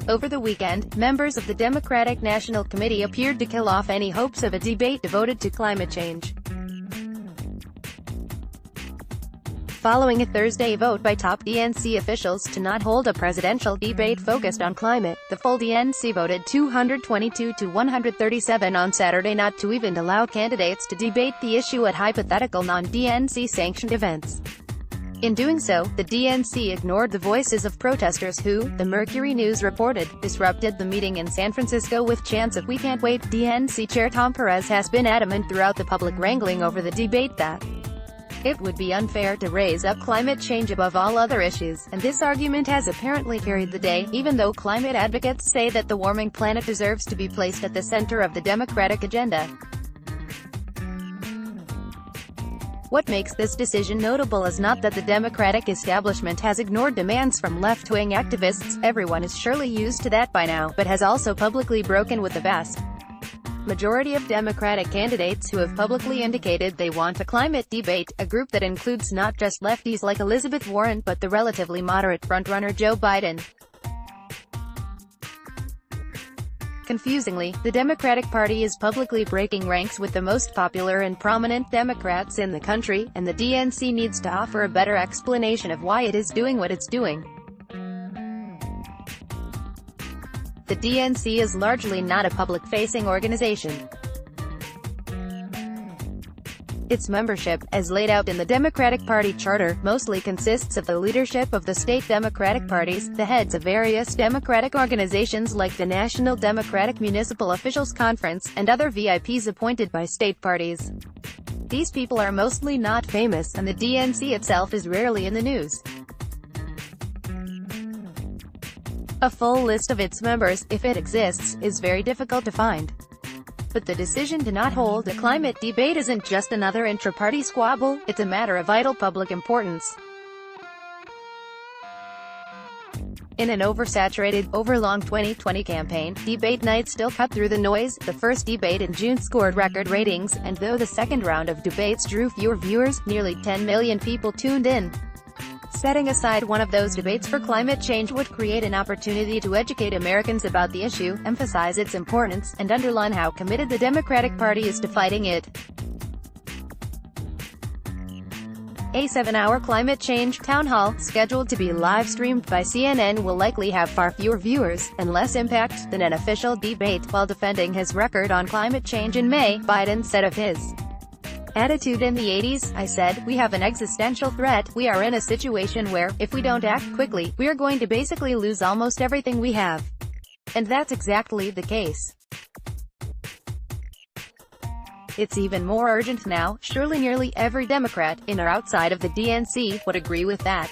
Over the weekend, members of the Democratic National Committee appeared to kill off any hopes of a debate devoted to climate change. Following a Thursday vote by top DNC officials to not hold a presidential debate focused on climate, the full DNC voted 222 to 137 on Saturday not to even allow candidates to debate the issue at hypothetical non-DNC sanctioned events. In doing so, the DNC ignored the voices of protesters who, the Mercury News reported, disrupted the meeting in San Francisco with chants of "We can't wait." DNC Chair Tom Perez has been adamant throughout the public wrangling over the debate that it would be unfair to raise up climate change above all other issues, and this argument has apparently carried the day, even though climate advocates say that the warming planet deserves to be placed at the center of the Democratic agenda. What makes this decision notable is not that the Democratic establishment has ignored demands from left-wing activists, everyone is surely used to that by now, but has also publicly broken with the vast majority of Democratic candidates who have publicly indicated they want a climate debate, a group that includes not just lefties like Elizabeth Warren but the relatively moderate frontrunner Joe Biden. Confusingly, the Democratic Party is publicly breaking ranks with the most popular and prominent Democrats in the country, and the DNC needs to offer a better explanation of why it is doing what it's doing. The DNC is largely not a public-facing organization. Its membership, as laid out in the Democratic Party charter, mostly consists of the leadership of the state Democratic parties, the heads of various Democratic organizations like the National Democratic Municipal Officials Conference, and other VIPs appointed by state parties. These people are mostly not famous, and the DNC itself is rarely in the news. A full list of its members, if it exists, is very difficult to find. But the decision to not hold a climate debate isn't just another intra-party squabble, it's a matter of vital public importance. In an oversaturated, overlong 2020 campaign, debate nights still cut through the noise. The first debate in June scored record ratings, and though the second round of debates drew fewer viewers, nearly 10 million people tuned in. Setting aside one of those debates for climate change would create an opportunity to educate Americans about the issue, emphasize its importance, and underline how committed the Democratic Party is to fighting it. A 7-hour climate change town hall, scheduled to be live-streamed by CNN, will likely have far fewer viewers, and less impact, than an official debate. While defending his record on climate change in May, Biden said of his attitude in the 80s, "I said, we have an existential threat. We are in a situation where, if we don't act quickly, we are going to basically lose almost everything we have." And that's exactly the case. It's even more urgent now. Surely nearly every Democrat, in or outside of the DNC, would agree with that.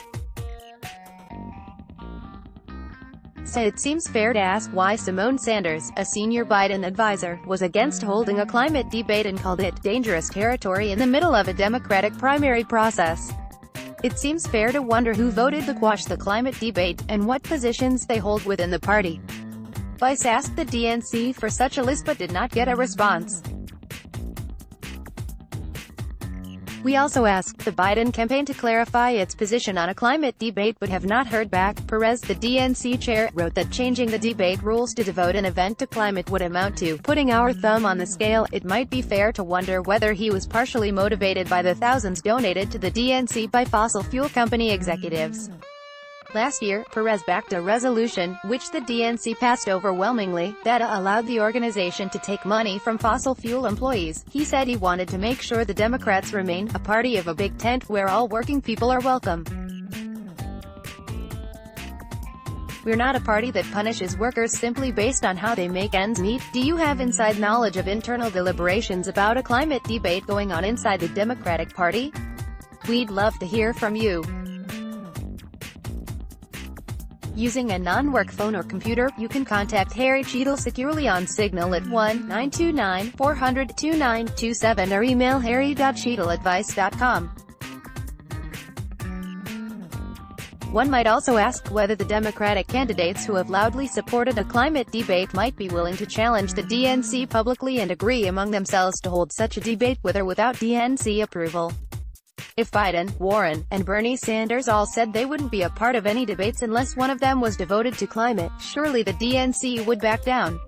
So it seems fair to ask why Symone Sanders, a senior Biden advisor, was against holding a climate debate and called it dangerous territory in the middle of a Democratic primary process. It seems fair to wonder who voted to quash the climate debate, and what positions they hold within the party. Vice asked the DNC for such a list but did not get a response. We also asked the Biden campaign to clarify its position on a climate debate but have not heard back. Perez, the DNC chair, wrote that changing the debate rules to devote an event to climate would amount to putting our thumb on the scale. It might be fair to wonder whether he was partially motivated by the thousands donated to the DNC by fossil fuel company executives. Last year, Perez backed a resolution, which the DNC passed overwhelmingly, that allowed the organization to take money from fossil fuel employees. He said he wanted to make sure the Democrats remain a party of a big tent where all working people are welcome. "We're not a party that punishes workers simply based on how they make ends meet." Do you have inside knowledge of internal deliberations about a climate debate going on inside the Democratic Party? We'd love to hear from you. Using a non-work phone or computer, you can contact Harry Cheadle securely on Signal at 1-929-400-2927 or email harry.cheadleadvice.com. One might also ask whether the Democratic candidates who have loudly supported a climate debate might be willing to challenge the DNC publicly and agree among themselves to hold such a debate with or without DNC approval. If Biden, Warren, and Bernie Sanders all said they wouldn't be a part of any debates unless one of them was devoted to climate, surely the DNC would back down.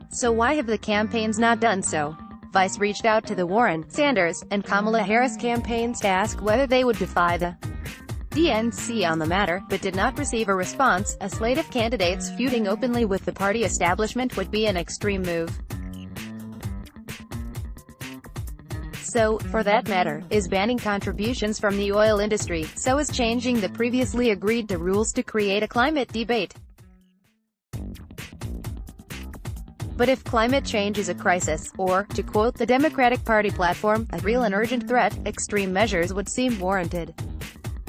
So why have the campaigns not done so? Vice reached out to the Warren, Sanders, and Kamala Harris campaigns to ask whether they would defy the DNC on the matter, but did not receive a response. A slate of candidates feuding openly with the party establishment would be an extreme move. So, for that matter, is banning contributions from the oil industry, so is changing the previously agreed to rules to create a climate debate. But if climate change is a crisis, or, to quote the Democratic Party platform, a real and urgent threat, extreme measures would seem warranted.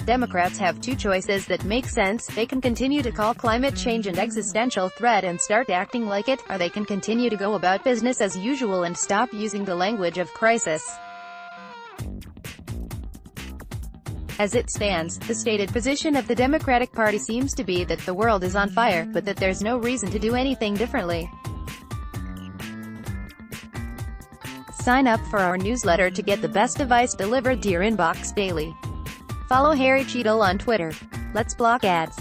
Democrats have two choices that make sense: they can continue to call climate change an existential threat and start acting like it, or they can continue to go about business as usual and stop using the language of crisis. As it stands, the stated position of the Democratic Party seems to be that the world is on fire, but that there's no reason to do anything differently. Sign up for our newsletter to get the best advice delivered to your inbox daily. Follow Harry Cheadle on Twitter. Let's block ads.